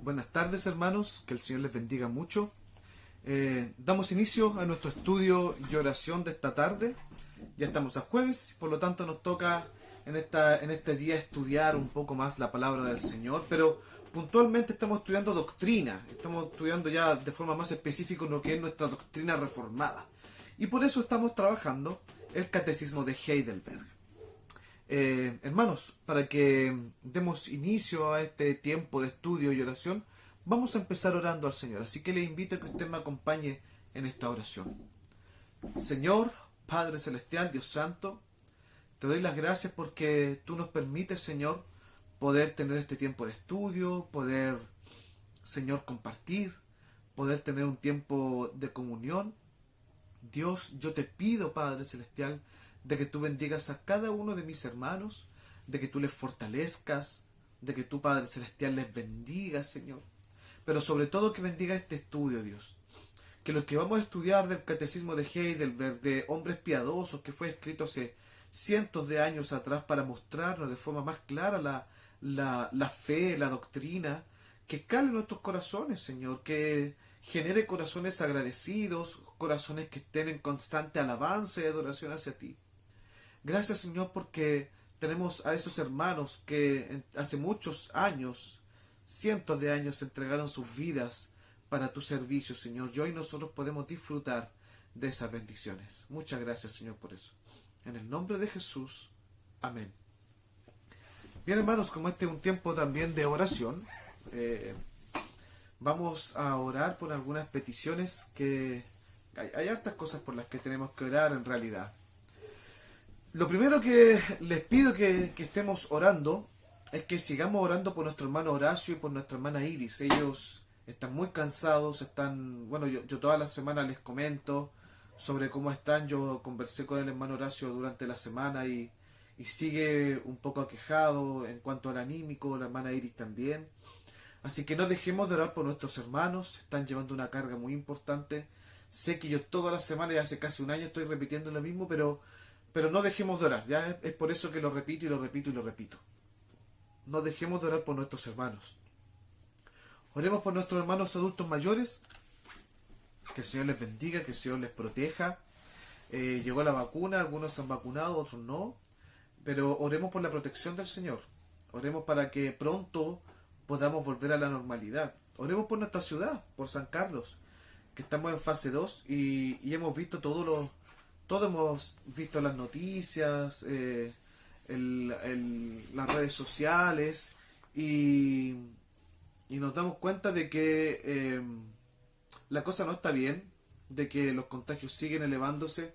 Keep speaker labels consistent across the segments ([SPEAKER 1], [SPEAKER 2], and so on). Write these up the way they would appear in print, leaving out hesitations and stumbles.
[SPEAKER 1] Buenas tardes, hermanos, que el Señor les bendiga mucho. Damos inicio a nuestro estudio y oración de esta tarde. Ya estamos a jueves, por lo tanto nos toca en este día estudiar un poco más la palabra del Señor, pero puntualmente estamos estudiando doctrina, estamos estudiando ya de forma más específica lo que es nuestra doctrina reformada. Y por eso estamos trabajando el Catecismo de Heidelberg. Hermanos, para que demos inicio a este tiempo de estudio y oración, vamos a empezar orando al Señor. Así que le invito a que usted me acompañe en esta oración. Señor, Padre Celestial, Dios Santo, te doy las gracias porque tú nos permites, Señor, poder tener este tiempo de estudio, poder, Señor, compartir, poder tener un tiempo de comunión. Dios, yo te pido, Padre Celestial, de que tú bendigas a cada uno de mis hermanos, de que tú les fortalezcas, de que tú, Padre Celestial, les bendigas, Señor. Pero sobre todo que bendiga este estudio, Dios. Que lo que vamos a estudiar del Catecismo de Heidelberg, de hombres piadosos, que fue escrito hace cientos de años atrás para mostrarnos de forma más clara la fe, la doctrina, que cale en nuestros corazones, Señor, que genere corazones agradecidos, corazones que estén en constante alabanza y adoración hacia ti. Gracias, Señor, porque tenemos a esos hermanos que hace muchos años, cientos de años, entregaron sus vidas para tu servicio, Señor. Y hoy nosotros podemos disfrutar de esas bendiciones. Muchas gracias, Señor, por eso. En el nombre de Jesús. Amén. Bien, hermanos, como este es un tiempo también de oración, vamos a orar por algunas peticiones que hay hartas cosas por las que tenemos que orar en realidad. Lo primero que les pido que estemos orando es que sigamos orando por nuestro hermano Horacio y por nuestra hermana Iris. Ellos están muy cansados, yo toda la semana les comento sobre cómo están. Yo conversé con el hermano Horacio durante la semana y sigue un poco aquejado en cuanto al anímico, la hermana Iris también. Así que no dejemos de orar por nuestros hermanos, están llevando una carga muy importante. Sé que yo toda la semana y hace casi un año estoy repitiendo lo mismo, pero no dejemos de orar. Ya es por eso que lo repito y lo repito y lo repito. No dejemos de orar por nuestros hermanos. Oremos por nuestros hermanos adultos mayores, que el Señor les bendiga, que el Señor les proteja. Llegó la vacuna, algunos se han vacunado, otros no, pero oremos por la protección del Señor. Oremos para que pronto podamos volver a la normalidad. Oremos por nuestra ciudad, por San Carlos, que estamos en fase 2 y hemos visto todo hemos visto las noticias, las redes sociales y nos damos cuenta de que la cosa no está bien, de que los contagios siguen elevándose,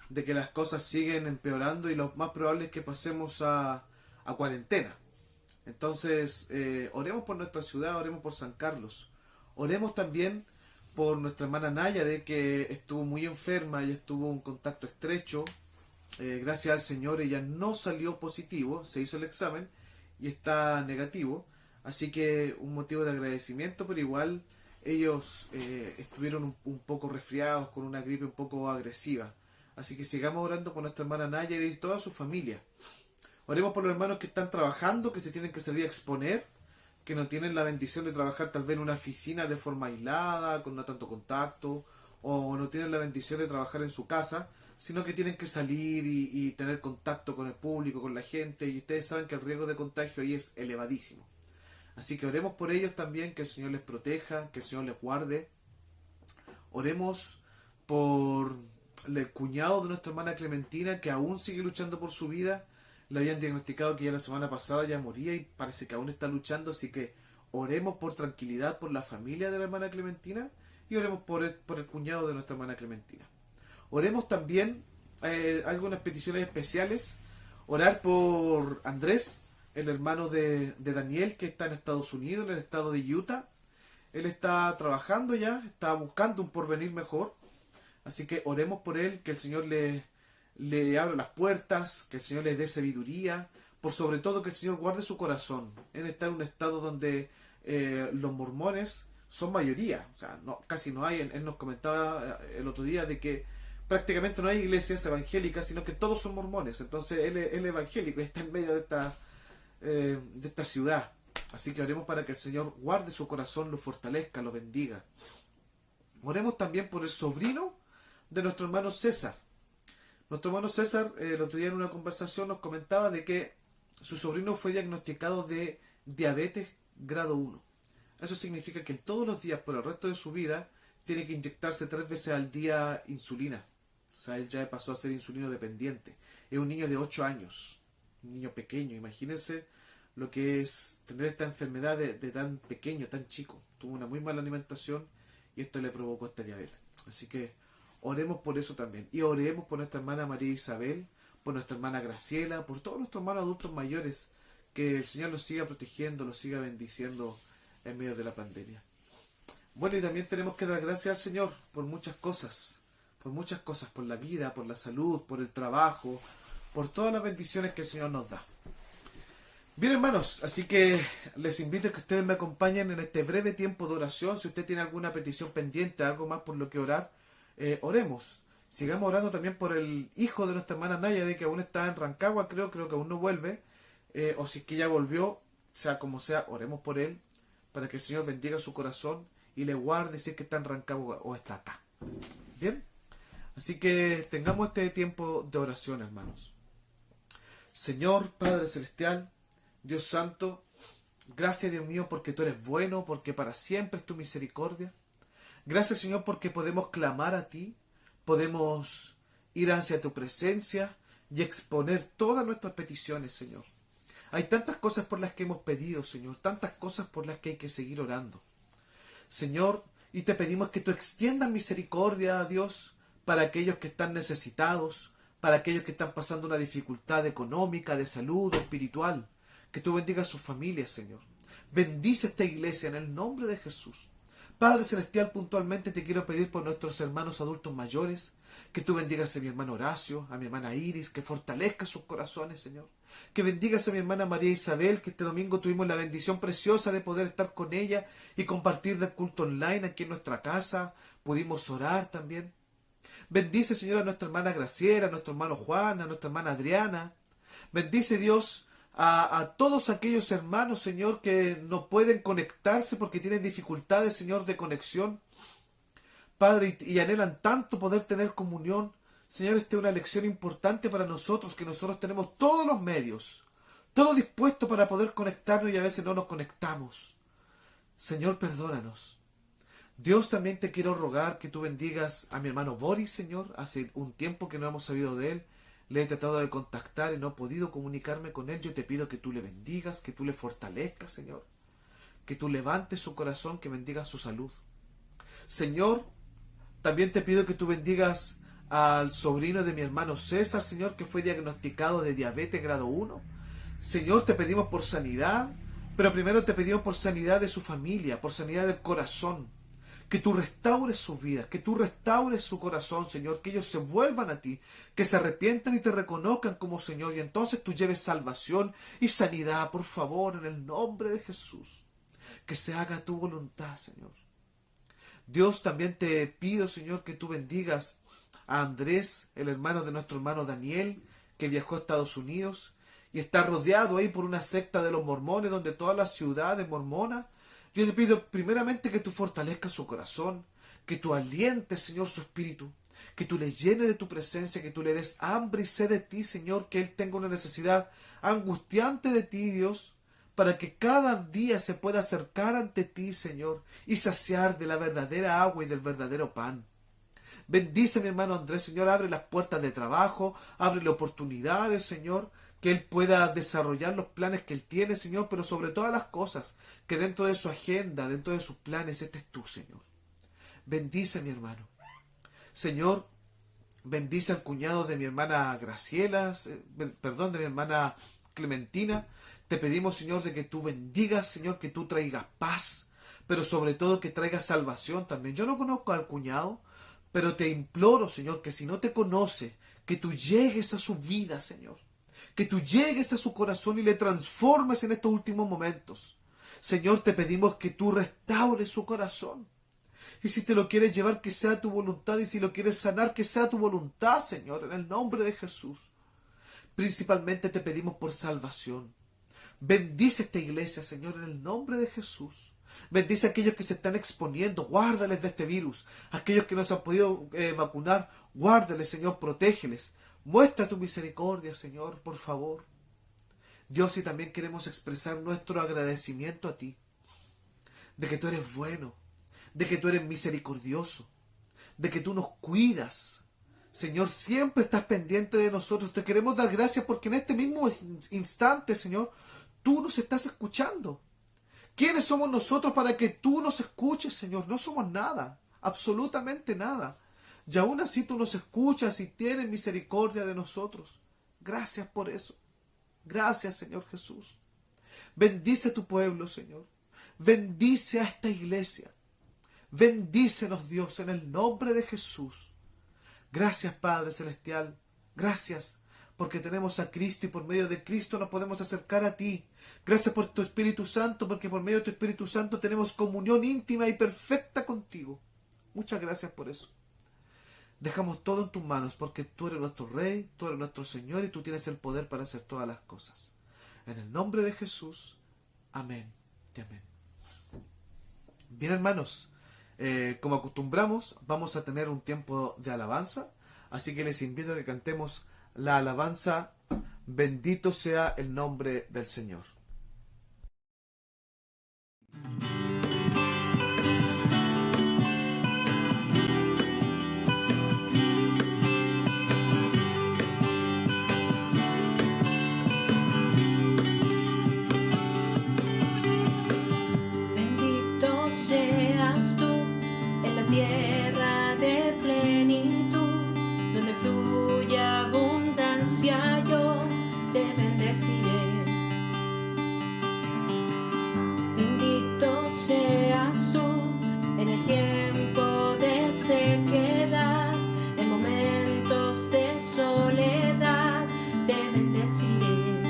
[SPEAKER 1] de que las cosas siguen empeorando y lo más probable es que pasemos a cuarentena. Entonces, oremos por nuestra ciudad, oremos por San Carlos. Oremos también por nuestra hermana Naya, de que estuvo muy enferma y estuvo en contacto estrecho. Gracias al Señor ella no salió positivo, se hizo el examen y está negativo. Así que un motivo de agradecimiento, pero igual ellos estuvieron un poco resfriados con una gripe un poco agresiva. Así que sigamos orando por nuestra hermana Naya y toda su familia. Oremos por los hermanos que están trabajando, que se tienen que salir a exponer, que no tienen la bendición de trabajar tal vez en una oficina de forma aislada, con no tanto contacto, o no tienen la bendición de trabajar en su casa, sino que tienen que salir y tener contacto con el público, con la gente, y ustedes saben que el riesgo de contagio ahí es elevadísimo. Así que oremos por ellos también, que el Señor les proteja, que el Señor les guarde. Oremos por el cuñado de nuestra hermana Clementina, que aún sigue luchando por su vida. Le habían diagnosticado que ya la semana pasada ya moría y parece que aún está luchando, así que oremos por tranquilidad por la familia de la hermana Clementina y oremos por el cuñado de nuestra hermana Clementina. Oremos también algunas peticiones especiales. Orar por Andrés, el hermano de Daniel, que está en Estados Unidos, en el estado de Utah. Él está trabajando ya, está buscando un porvenir mejor. Así que oremos por él, que el Señor le abra las puertas, que el Señor le dé sabiduría, por sobre todo que el Señor guarde su corazón. Él está en un estado donde los mormones son mayoría, o sea, no, casi no hay. Él nos comentaba el otro día de que prácticamente no hay iglesias evangélicas, sino que todos son mormones. Entonces él es evangélico y está en medio de esta ciudad. Así que oremos para que el Señor guarde su corazón, lo fortalezca, lo bendiga. Oremos también por el sobrino de nuestro hermano César. Nuestro hermano César, el otro día en una conversación nos comentaba de que su sobrino fue diagnosticado de diabetes grado 1. Eso significa que todos los días por el resto de su vida tiene que inyectarse 3 veces al día insulina. O sea, él ya pasó a ser insulino dependiente. Es un niño de 8 años, un niño pequeño. Imagínense lo que es tener esta enfermedad de tan pequeño, tan chico. Tuvo una muy mala alimentación y esto le provocó esta diabetes. Así que oremos por eso también. Y oremos por nuestra hermana María Isabel, por nuestra hermana Graciela, por todos nuestros hermanos adultos mayores. Que el Señor los siga protegiendo, los siga bendiciendo en medio de la pandemia. Bueno, y también tenemos que dar gracias al Señor por muchas cosas, por la vida, por la salud, por el trabajo, por todas las bendiciones que el Señor nos da. Bien, hermanos, así que les invito a que ustedes me acompañen en este breve tiempo de oración. Si usted tiene alguna petición pendiente, algo más por lo que orar, oremos. Sigamos orando también por el hijo de nuestra hermana Naya, de que aún está en Rancagua, creo que aún no vuelve, o si es que ya volvió, sea como sea, oremos por él, para que el Señor bendiga su corazón y le guarde si es que está en Rancagua o está acá. Bien, así que tengamos este tiempo de oración, hermanos. Señor Padre Celestial, Dios Santo, gracias, Dios mío, porque tú eres bueno, porque para siempre es tu misericordia. Gracias, Señor, porque podemos clamar a ti, podemos ir hacia tu presencia y exponer todas nuestras peticiones, Señor. Hay tantas cosas por las que hemos pedido, Señor, tantas cosas por las que hay que seguir orando. Señor, y te pedimos que tú extiendas misericordia a Dios para aquellos que están necesitados, para aquellos que están pasando una dificultad económica, de salud, espiritual. Que tú bendigas a sus familias, Señor. Bendice esta iglesia en el nombre de Jesús. Padre Celestial, puntualmente te quiero pedir por nuestros hermanos adultos mayores, que tú bendigas a mi hermano Horacio, a mi hermana Iris, que fortalezca sus corazones, Señor. Que bendigas a mi hermana María Isabel, que este domingo tuvimos la bendición preciosa de poder estar con ella y compartir el culto online aquí en nuestra casa. Pudimos orar también. Bendice, Señor, a nuestra hermana Graciela, a nuestro hermano Juan, a nuestra hermana Adriana. Bendice, Dios, a todos aquellos hermanos, Señor, que no pueden conectarse porque tienen dificultades, Señor, de conexión. Padre, y anhelan tanto poder tener comunión. Señor, esta es una lección importante para nosotros, que nosotros tenemos todos los medios, todo dispuesto para poder conectarnos y a veces no nos conectamos. Señor, perdónanos. Dios, también te quiero rogar que tú bendigas a mi hermano Boris, Señor. Hace un tiempo que no hemos sabido de él. Le he tratado de contactar y no he podido comunicarme con él. Yo te pido que tú le bendigas, que tú le fortalezcas, Señor. Que tú levantes su corazón, que bendigas su salud. Señor, también te pido que tú bendigas al sobrino de mi hermano César, Señor, que fue diagnosticado de diabetes grado 1. Señor, te pedimos por sanidad, pero primero te pedimos por sanidad de su familia, por sanidad del corazón. Que tú restaures sus vidas, que tú restaures su corazón, Señor, que ellos se vuelvan a ti, que se arrepientan y te reconozcan como Señor, y entonces tú lleves salvación y sanidad, por favor, en el nombre de Jesús. Que se haga tu voluntad, Señor. Dios, también te pido, Señor, que tú bendigas a Andrés, el hermano de nuestro hermano Daniel, que viajó a Estados Unidos y está rodeado ahí por una secta de los mormones, donde toda la ciudad es mormona. Yo te pido primeramente que tú fortalezcas su corazón, que tú alientes, Señor, su espíritu, que tú le llenes de tu presencia, que tú le des hambre y sed de ti, Señor, que él tenga una necesidad angustiante de ti, Dios, para que cada día se pueda acercar ante ti, Señor, y saciar de la verdadera agua y del verdadero pan. Bendice a mi hermano Andrés, Señor, abre las puertas de trabajo, abre oportunidades, Señor, que él pueda desarrollar los planes que él tiene, Señor, pero sobre todas las cosas, que dentro de su agenda, dentro de sus planes, estés tú, Señor. Bendice a mi hermano. Señor, bendice al cuñado de mi hermana Graciela, perdón, de mi hermana Clementina. Te pedimos, Señor, de que tú bendigas, Señor, que tú traigas paz, pero sobre todo que traigas salvación también. Yo no conozco al cuñado, pero te imploro, Señor, que si no te conoce, que tú llegues a su vida, Señor. Que tú llegues a su corazón y le transformes en estos últimos momentos. Señor, te pedimos que tú restaures su corazón. Y si te lo quieres llevar, que sea tu voluntad. Y si lo quieres sanar, que sea tu voluntad, Señor, en el nombre de Jesús. Principalmente te pedimos por salvación. Bendice esta iglesia, Señor, en el nombre de Jesús. Bendice a aquellos que se están exponiendo, guárdales de este virus. Aquellos que no se han podido vacunar, guárdales, Señor, protégeles. Muestra tu misericordia, Señor, por favor. Dios, y también queremos expresar nuestro agradecimiento a ti, de que tú eres bueno, de que tú eres misericordioso, de que tú nos cuidas. Señor, siempre estás pendiente de nosotros. Te queremos dar gracias porque en este mismo instante, Señor, tú nos estás escuchando. ¿Quiénes somos nosotros para que tú nos escuches, Señor? No somos nada, absolutamente nada. Y aún así tú nos escuchas y tienes misericordia de nosotros. Gracias por eso. Gracias, Señor Jesús. Bendice a tu pueblo, Señor. Bendice a esta iglesia. Bendícenos, Dios, en el nombre de Jesús. Gracias, Padre Celestial. Gracias porque tenemos a Cristo y por medio de Cristo nos podemos acercar a ti. Gracias por tu Espíritu Santo, porque por medio de tu Espíritu Santo tenemos comunión íntima y perfecta contigo. Muchas gracias por eso. Dejamos todo en tus manos porque tú eres nuestro Rey, tú eres nuestro Señor y tú tienes el poder para hacer todas las cosas. En el nombre de Jesús. Amén y amén. Bien, hermanos, como acostumbramos, vamos a tener un tiempo de alabanza, así que les invito a que cantemos la alabanza Bendito sea el nombre del Señor.
[SPEAKER 2] Bendito seas tú en la tierra de plenitud, donde fluye abundancia, yo te bendeciré. Bendito seas tú en el tiempo de sequedad, en momentos de soledad, te bendeciré.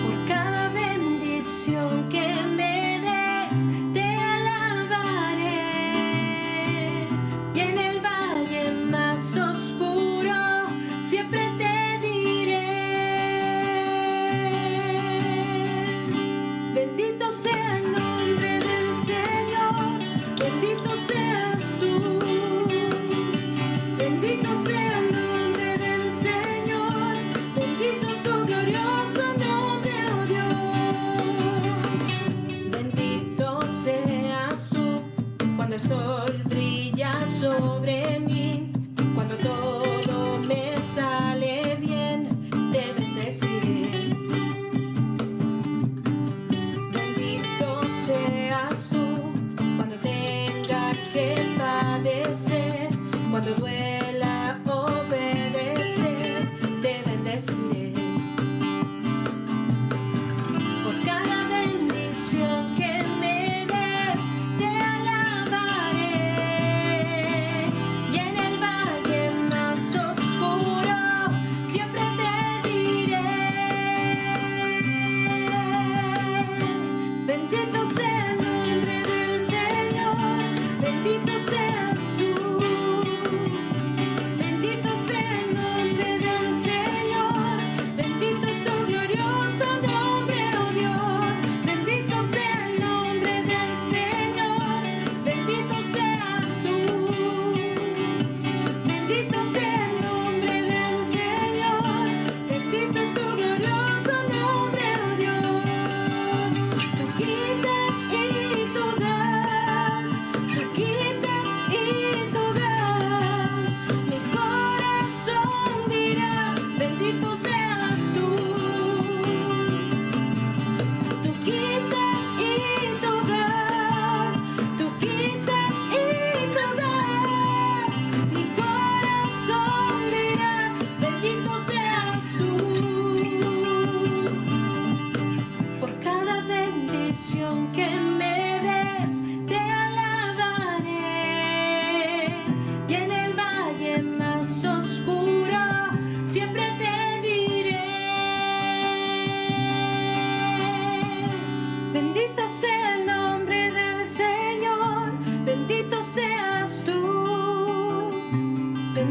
[SPEAKER 2] Por cada bendición que me des, te alabaré. Y en el valle más oscuro,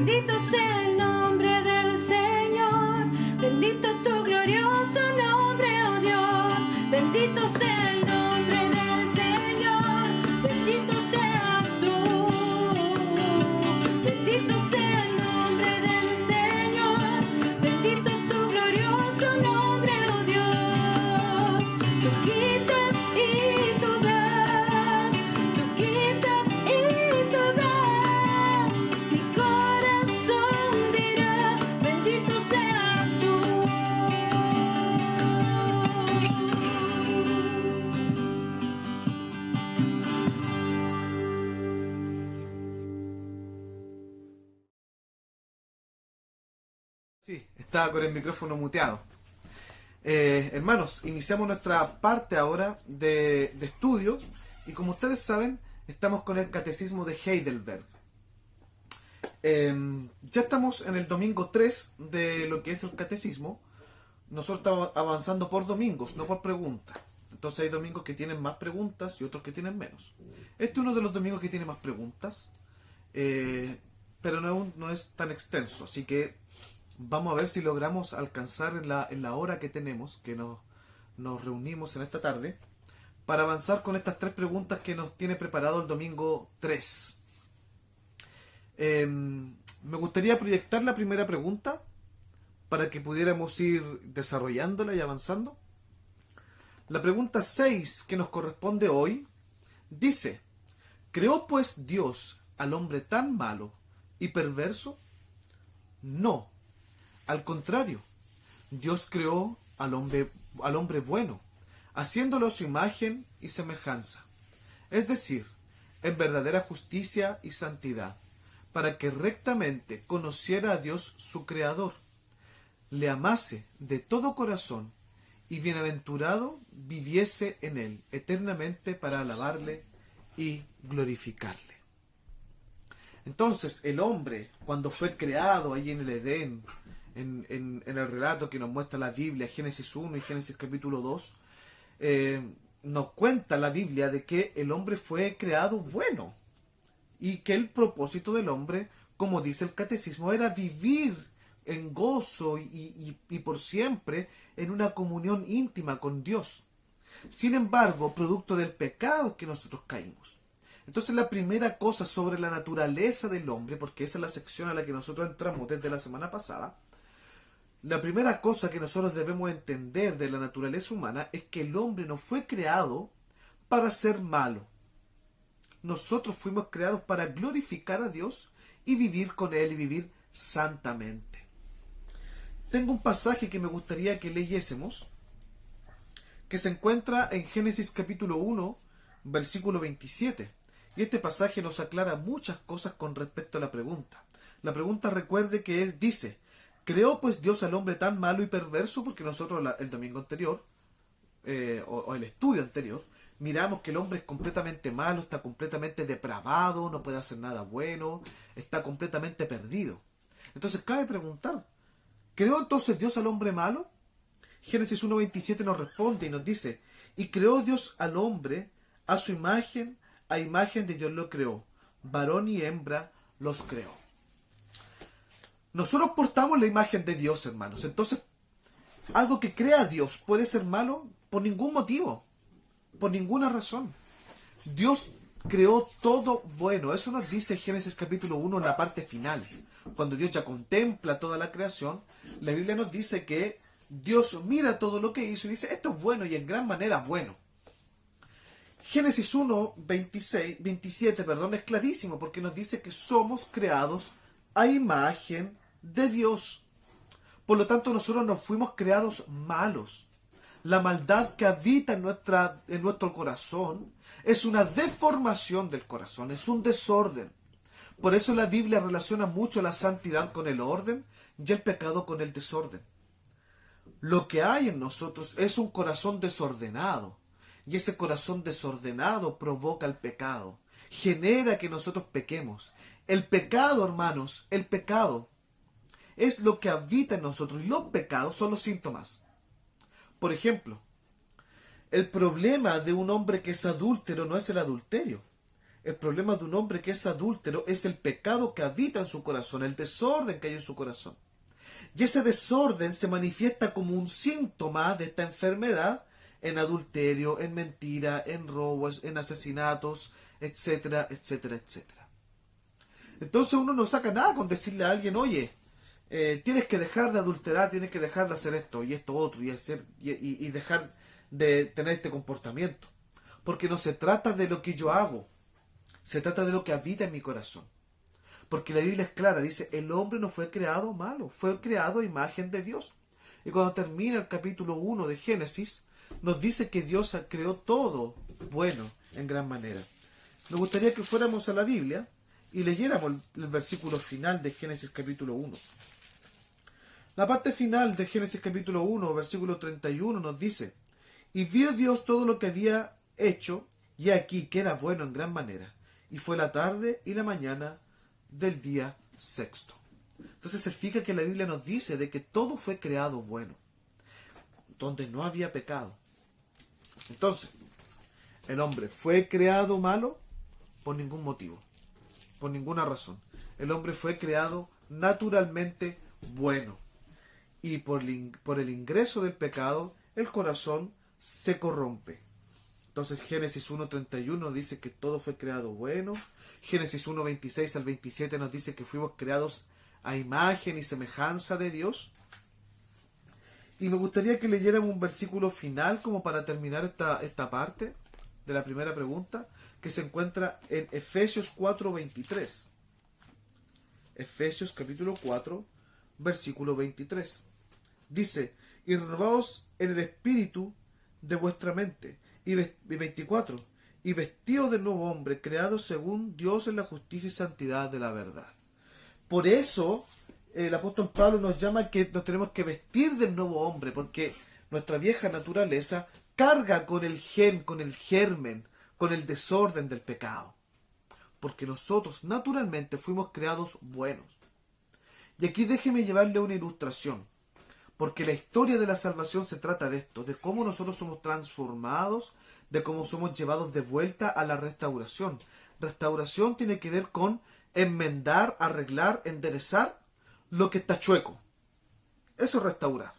[SPEAKER 2] Bendito sea el nombre del Señor. Bendito tu glorioso nombre, oh Dios. Bendito sea el nombre del Señor. Bendito seas tú. Bendito sea el nombre del Señor. Bendito tu glorioso nombre, oh Dios. Tú quitas y tú das. Tú quitas y tú das. Mi corazón dirá, bendito seas tú.
[SPEAKER 1] Sí, estaba con el micrófono muteado. Hermanos, iniciamos nuestra parte ahora de estudio y como ustedes saben, estamos con el Catecismo de Heidelberg. Ya estamos en el domingo 3 de lo que es el Catecismo. Nosotros estamos avanzando por domingos, no por preguntas. Entonces hay domingos que tienen más preguntas y otros que tienen menos. Este es uno de los domingos que tiene más preguntas, pero no es tan extenso, así que vamos a ver si logramos alcanzar en la hora que tenemos, que nos reunimos en esta tarde, para avanzar con estas 3 preguntas que nos tiene preparado el domingo 3. Me gustaría proyectar la primera pregunta para que pudiéramos ir desarrollándola y avanzando. La pregunta 6 que nos corresponde hoy dice: ¿creó pues Dios al hombre tan malo y perverso? No. Al contrario, Dios creó al hombre bueno, haciéndolo a su imagen y semejanza, es decir, en verdadera justicia y santidad, para que rectamente conociera a Dios su Creador, le amase de todo corazón y bienaventurado viviese en él eternamente para alabarle y glorificarle. Entonces el hombre, cuando fue creado allí en el Edén, en el relato que nos muestra la Biblia, Génesis 1 y Génesis capítulo 2, nos cuenta la Biblia de que el hombre fue creado bueno y que el propósito del hombre, como dice el catecismo, era vivir en gozo y por siempre en una comunión íntima con Dios. Sin embargo, producto del pecado que nosotros caímos. Entonces la primera cosa sobre la naturaleza del hombre, porque esa es la sección a la que nosotros entramos desde la semana pasada, la primera cosa que nosotros debemos entender de la naturaleza humana es que el hombre no fue creado para ser malo. Nosotros fuimos creados para glorificar a Dios y vivir con Él y vivir santamente. Tengo un pasaje que me gustaría que leyésemos, que se encuentra en Génesis capítulo 1, versículo 27. Y este pasaje nos aclara muchas cosas con respecto a la pregunta. La pregunta, recuerde que dice: ¿creó pues Dios al hombre tan malo y perverso? Porque nosotros el domingo anterior, o el estudio anterior, miramos que el hombre es completamente malo, está completamente depravado, no puede hacer nada bueno, está completamente perdido. Entonces cabe preguntar, ¿creó entonces Dios al hombre malo? Génesis 1.27 nos responde y nos dice: y creó Dios al hombre a su imagen, a imagen de Dios lo creó, varón y hembra los creó. Nosotros portamos la imagen de Dios, hermanos. Entonces, algo que crea Dios puede ser malo por ningún motivo, por ninguna razón. Dios creó todo bueno. Eso nos dice Génesis capítulo 1 en la parte final. Cuando Dios ya contempla toda la creación, la Biblia nos dice que Dios mira todo lo que hizo y dice: esto es bueno y en gran manera bueno. Génesis 1, 27, es clarísimo porque nos dice que somos creados a imagen de Dios. Por lo tanto, nosotros no fuimos creados malos. La maldad que habita en nuestro corazón es una deformación del corazón, es un desorden. Por eso la Biblia relaciona mucho la santidad con el orden y el pecado con el desorden. Lo que hay en nosotros es un corazón desordenado. Y ese corazón desordenado provoca el pecado. Genera que nosotros pequemos. El pecado, hermanos, el pecado es lo que habita en nosotros. Y los pecados son los síntomas. Por ejemplo, el problema de un hombre que es adúltero no es el adulterio. El problema de un hombre que es adúltero es el pecado que habita en su corazón, el desorden que hay en su corazón. Y ese desorden se manifiesta como un síntoma de esta enfermedad en adulterio, en mentira, en robos, en asesinatos, etcétera, etcétera, etcétera. Entonces uno no saca nada con decirle a alguien, oye, tienes que dejar de adulterar, tienes que dejar de hacer esto y esto otro y dejar de tener este comportamiento. Porque no se trata de lo que yo hago, se trata de lo que habita en mi corazón. Porque la Biblia es clara, dice, el hombre no fue creado malo, fue creado a imagen de Dios. Y cuando termina el capítulo 1 de Génesis, nos dice que Dios creó todo bueno en gran manera. Me gustaría que fuéramos a la Biblia y leyéramos el versículo final de Génesis capítulo 1. La parte final de Génesis capítulo 1, versículo 31 nos dice, y vio Dios todo lo que había hecho, y aquí que era bueno en gran manera. Y fue la tarde y la mañana del día sexto. Entonces se fija que la Biblia nos dice de que todo fue creado bueno, donde no había pecado. Entonces, el hombre fue creado malo por ningún motivo, por ninguna razón. El hombre fue creado naturalmente bueno. Y por el ingreso del pecado, el corazón se corrompe. Entonces Génesis 1.31 dice que todo fue creado bueno. Génesis 1.26 al 27 nos dice que fuimos creados a imagen y semejanza de Dios. Y me gustaría que leyéramos un versículo final como para terminar esta parte de la primera pregunta, que se encuentra en Efesios 4.23. Efesios capítulo 4, versículo 23. Dice, y renovaos en el espíritu de vuestra mente. Y 24. Y vestidos del nuevo hombre, creado según Dios en la justicia y santidad de la verdad. Por eso el apóstol Pablo nos llama que nos tenemos que vestir del nuevo hombre, porque nuestra vieja naturaleza carga con el germen, con el desorden del pecado. Porque nosotros naturalmente fuimos creados buenos. Y aquí déjeme llevarle una ilustración. Porque la historia de la salvación se trata de esto, de cómo nosotros somos transformados, de cómo somos llevados de vuelta a la restauración. Restauración tiene que ver con enmendar, arreglar, enderezar lo que está chueco. Eso es restaurar.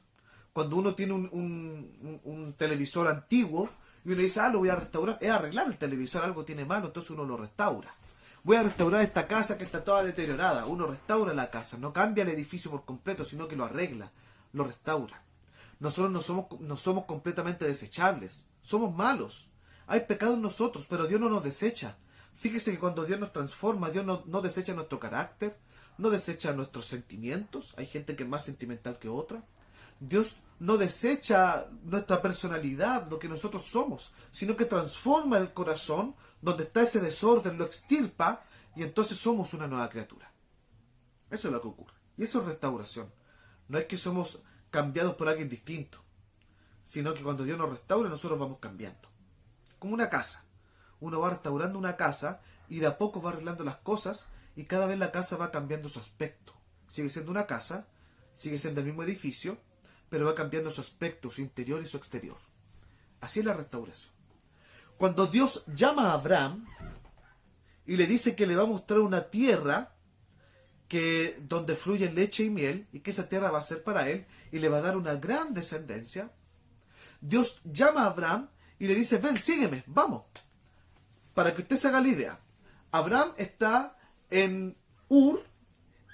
[SPEAKER 1] Cuando uno tiene un televisor antiguo y uno dice, lo voy a restaurar, es arreglar el televisor, algo tiene malo, entonces uno lo restaura. Voy a restaurar esta casa que está toda deteriorada. Uno restaura la casa, no cambia el edificio por completo, sino que lo arregla, lo restaura. Nosotros no somos completamente desechables, somos malos. Hay pecado en nosotros, pero Dios no nos desecha. Fíjese que cuando Dios nos transforma, Dios no desecha nuestro carácter, no desecha nuestros sentimientos. Hay gente que es más sentimental que otra. Dios no desecha nuestra personalidad, lo que nosotros somos, sino que transforma el corazón, donde está ese desorden, lo extirpa, y entonces somos una nueva criatura. Eso es lo que ocurre. Y eso es restauración. No es que somos cambiados por alguien distinto, sino que cuando Dios nos restaura, nosotros vamos cambiando. Como una casa. Uno va restaurando una casa y de a poco va arreglando las cosas y cada vez la casa va cambiando su aspecto. Sigue siendo una casa, sigue siendo el mismo edificio, pero va cambiando su aspecto, su interior y su exterior. Así es la restauración. Cuando Dios llama a Abraham y le dice que le va a mostrar una tierra donde fluye leche y miel, y que esa tierra va a ser para él, y le va a dar una gran descendencia, Dios llama a Abraham y le dice, ven, sígueme, vamos. Para que usted se haga la idea, Abraham está en Ur,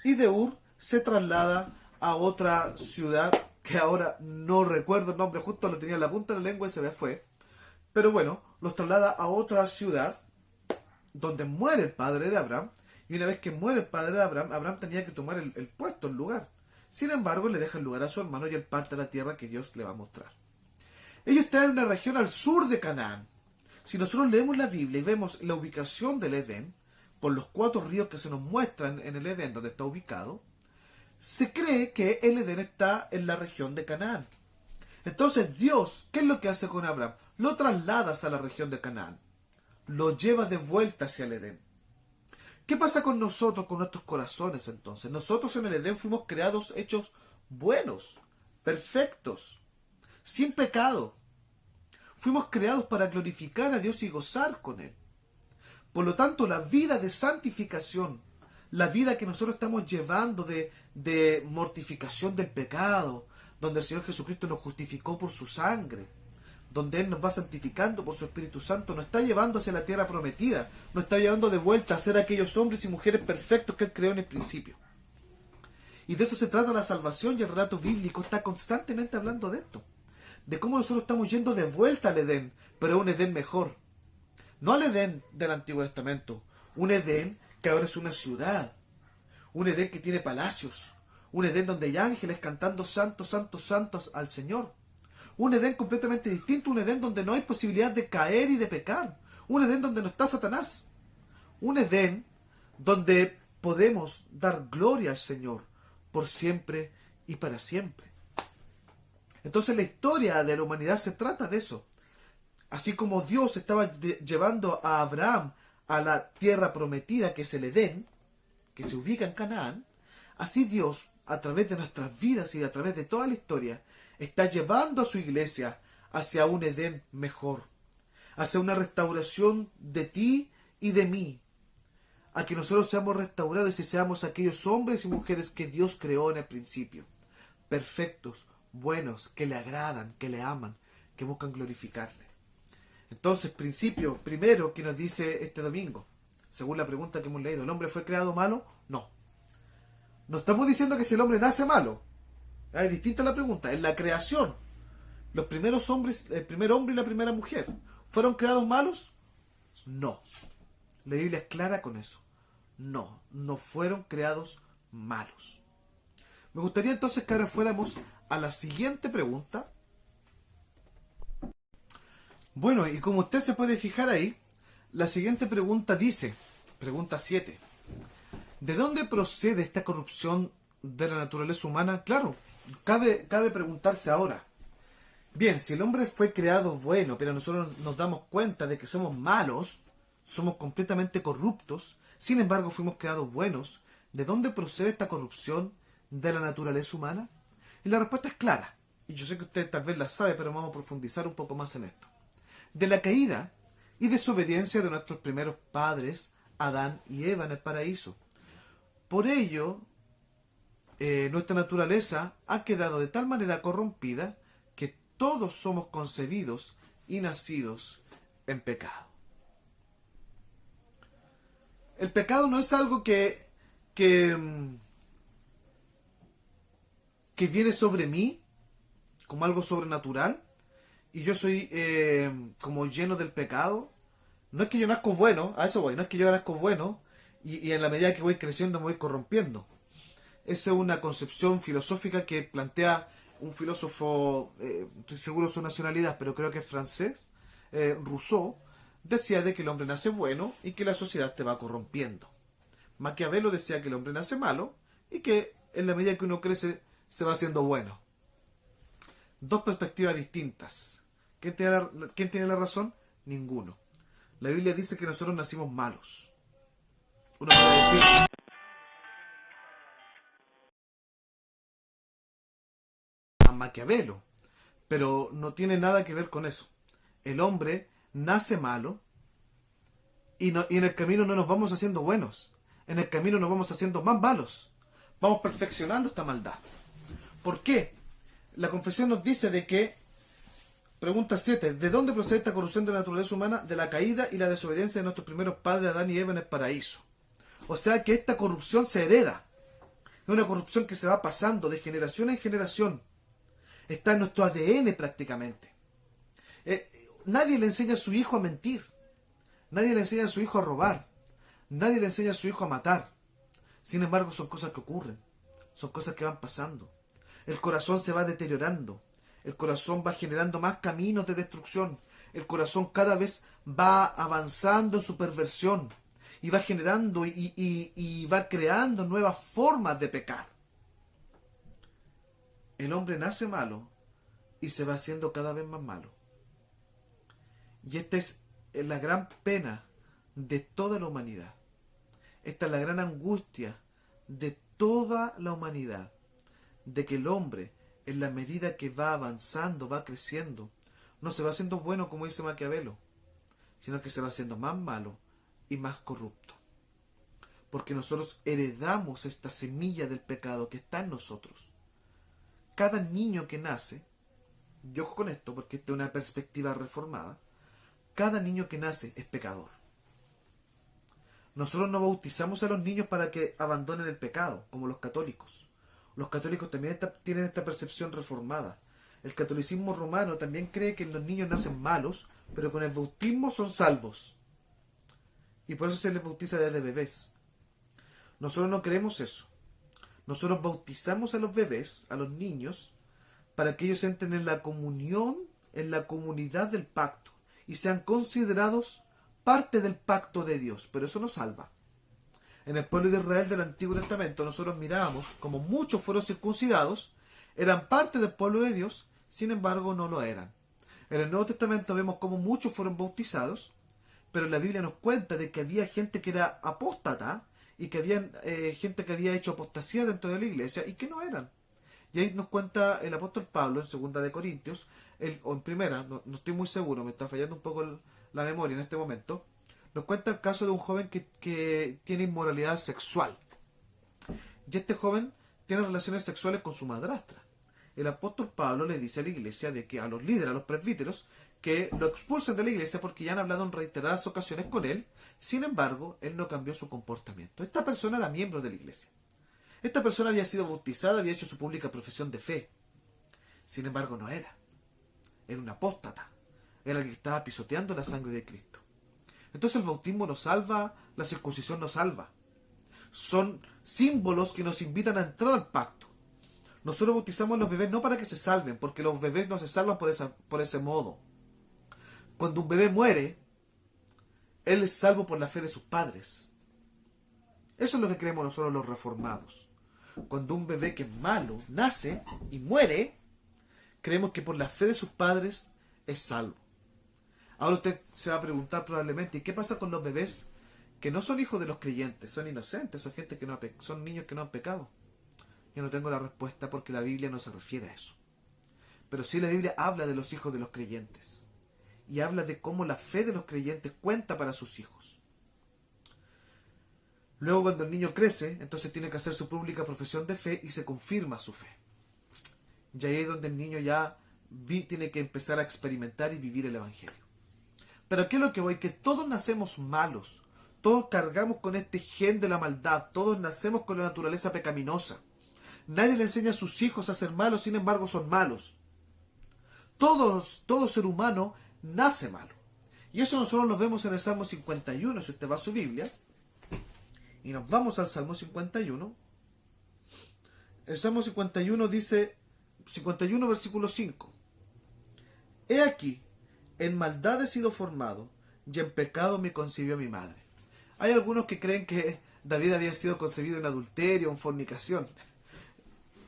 [SPEAKER 1] y de Ur se traslada a otra ciudad, que ahora no recuerdo el nombre, justo lo tenía en la punta de la lengua y se me fue, pero bueno, los traslada a otra ciudad, donde muere el padre de Abraham. Y una vez que muere el padre de Abraham, Abraham tenía que tomar el puesto, el lugar. Sin embargo, le deja el lugar a su hermano y él parte a la tierra que Dios le va a mostrar. Ellos están en una región al sur de Canaán. Si nosotros leemos la Biblia y vemos la ubicación del Edén, por los 4 ríos que se nos muestran en el Edén donde está ubicado, se cree que el Edén está en la región de Canaán. Entonces Dios, ¿qué es lo que hace con Abraham? Lo traslada a la región de Canaán. Lo lleva de vuelta hacia el Edén. ¿Qué pasa con nosotros, con nuestros corazones entonces? Nosotros en el Edén fuimos creados, hechos buenos, perfectos, sin pecado. Fuimos creados para glorificar a Dios y gozar con Él. Por lo tanto, la vida de santificación, la vida que nosotros estamos llevando de mortificación del pecado, donde el Señor Jesucristo nos justificó por su sangre, donde Él nos va santificando por su Espíritu Santo, nos está llevando hacia la tierra prometida, nos está llevando de vuelta a ser aquellos hombres y mujeres perfectos que Él creó en el principio. Y de eso se trata la salvación, y el relato bíblico está constantemente hablando de esto, de cómo nosotros estamos yendo de vuelta al Edén, pero a un Edén mejor. No al Edén del Antiguo Testamento, un Edén que ahora es una ciudad, un Edén que tiene palacios, un Edén donde hay ángeles cantando santos, santos, santos al Señor. Un Edén completamente distinto, un Edén donde no hay posibilidad de caer y de pecar, un Edén donde no está Satanás, un Edén donde podemos dar gloria al Señor por siempre y para siempre. Entonces la historia de la humanidad se trata de eso. Así como Dios estaba llevando a Abraham a la tierra prometida, que es el Edén, que se ubica en Canaán, así Dios, a través de nuestras vidas y a través de toda la historia, está llevando a su iglesia hacia un Edén mejor, hacia una restauración de ti y de mí, a que nosotros seamos restaurados y seamos aquellos hombres y mujeres que Dios creó en el principio, perfectos, buenos, que le agradan, que le aman, que buscan glorificarle. Entonces, principio primero que nos dice este domingo, según la pregunta que hemos leído, ¿el hombre fue creado malo? No. No estamos diciendo que si el hombre nace malo. Es distinta la pregunta. En la creación, los primeros hombres, el primer hombre y la primera mujer, ¿fueron creados malos? No. La Biblia es clara con eso. No, no fueron creados malos. Me gustaría entonces que ahora fuéramos a la siguiente pregunta. Bueno, y como usted se puede fijar ahí, la siguiente pregunta dice, pregunta 7, ¿de dónde procede esta corrupción de la naturaleza humana? Claro, cabe preguntarse ahora. Bien, si el hombre fue creado bueno, pero nosotros nos damos cuenta de que somos malos, somos completamente corruptos, sin embargo fuimos creados buenos, ¿de dónde procede esta corrupción de la naturaleza humana? Y la respuesta es clara, y yo sé que usted tal vez la sabe, pero vamos a profundizar un poco más en esto. De la caída y desobediencia de nuestros primeros padres, Adán y Eva, en el paraíso. Por ello, nuestra naturaleza ha quedado de tal manera corrompida que todos somos concebidos y nacidos en pecado. El pecado no es algo que viene sobre mí como algo sobrenatural y yo soy como lleno del pecado. No es que yo nazco bueno, a eso voy, no es que yo nazco bueno y en la medida que voy creciendo me voy corrompiendo. Esa es una concepción filosófica que plantea un filósofo, estoy seguro de su nacionalidad, pero creo que es francés, Rousseau, decía de que el hombre nace bueno y que la sociedad te va corrompiendo. Maquiavelo decía que el hombre nace malo y que en la medida que uno crece se va haciendo bueno. Dos perspectivas distintas. ¿Quién tiene la razón? Ninguno. La Biblia dice que nosotros nacimos malos. Uno puede decir... a Maquiavelo, pero no tiene nada que ver con eso. El hombre nace malo y en el camino no nos vamos haciendo buenos. En el camino nos vamos haciendo más malos. Vamos perfeccionando esta maldad. ¿Por qué? La confesión nos dice de que, pregunta 7, ¿de dónde procede esta corrupción de la naturaleza humana? De la caída y la desobediencia de nuestros primeros padres Adán y Eva en el paraíso. O sea que esta corrupción se hereda. Es una corrupción que se va pasando de generación en generación. Está en nuestro ADN prácticamente. Nadie le enseña a su hijo a mentir. Nadie le enseña a su hijo a robar. Nadie le enseña a su hijo a matar. Sin embargo, son cosas que ocurren. Son cosas que van pasando. El corazón se va deteriorando. El corazón va generando más caminos de destrucción. El corazón cada vez va avanzando en su perversión. Y va generando y va creando nuevas formas de pecar. El hombre nace malo y se va haciendo cada vez más malo. Y esta es la gran pena de toda la humanidad. Esta es la gran angustia de toda la humanidad. De que el hombre, en la medida que va avanzando, va creciendo, no se va haciendo bueno como dice Maquiavelo, sino que se va haciendo más malo y más corrupto. Porque nosotros heredamos esta semilla del pecado que está en nosotros. Cada niño que nace, y ojo con esto porque esta es una perspectiva reformada, cada niño que nace es pecador. Nosotros no bautizamos a los niños para que abandonen el pecado, como los católicos. Los católicos también tienen esta percepción reformada. El catolicismo romano también cree que los niños nacen malos, pero con el bautismo son salvos. Y por eso se les bautiza desde bebés. Nosotros no creemos eso. Nosotros bautizamos a los bebés, a los niños, para que ellos entren en la comunión, en la comunidad del pacto, y sean considerados parte del pacto de Dios. Pero eso no salva. En el pueblo de Israel del Antiguo Testamento nosotros mirábamos como muchos fueron circuncidados, eran parte del pueblo de Dios, sin embargo no lo eran. En el Nuevo Testamento vemos como muchos fueron bautizados, pero la Biblia nos cuenta de que había gente que era apóstata y que había gente que había hecho apostasía dentro de la iglesia y que no eran. Y ahí nos cuenta el apóstol Pablo en 2 de Corintios, o en primera, no estoy muy seguro, me está fallando un poco la memoria en este momento. Nos cuenta el caso de un joven que tiene inmoralidad sexual. Y este joven tiene relaciones sexuales con su madrastra. El apóstol Pablo le dice a la iglesia de que a los líderes, a los presbíteros, que lo expulsen de la iglesia porque ya han hablado en reiteradas ocasiones con él. Sin embargo, él no cambió su comportamiento. Esta persona era miembro de la iglesia. Esta persona había sido bautizada, había hecho su pública profesión de fe. Sin embargo, no era. Era un apóstata. Era el que estaba pisoteando la sangre de Cristo. Entonces el bautismo nos salva, la circuncisión nos salva. Son símbolos que nos invitan a entrar al pacto. Nosotros bautizamos a los bebés no para que se salven, porque los bebés no se salvan por ese modo. Cuando un bebé muere, él es salvo por la fe de sus padres. Eso es lo que creemos nosotros los reformados. Cuando un bebé que es malo nace y muere, creemos que por la fe de sus padres es salvo. Ahora usted se va a preguntar probablemente, ¿y qué pasa con los bebés que no son hijos de los creyentes? Son inocentes, son gente que no son niños que no han pecado. Yo no tengo la respuesta porque la Biblia no se refiere a eso. Pero sí la Biblia habla de los hijos de los creyentes. Y habla de cómo la fe de los creyentes cuenta para sus hijos. Luego cuando el niño crece, entonces tiene que hacer su pública profesión de fe y se confirma su fe. Y ahí es donde el niño ya tiene que empezar a experimentar y vivir el Evangelio. Pero ¿qué es lo que voy? Que todos nacemos malos. Todos cargamos con este gen de la maldad. Todos nacemos con la naturaleza pecaminosa. Nadie le enseña a sus hijos a ser malos, sin embargo son malos. Todo ser humano nace malo. Y eso nosotros lo vemos en el Salmo 51, si usted va a su Biblia. Y nos vamos al Salmo 51. El Salmo 51 dice, 51 versículo 5. He aquí, en maldad he sido formado, y en pecado me concibió mi madre. Hay algunos que creen que David había sido concebido en adulterio, en fornicación.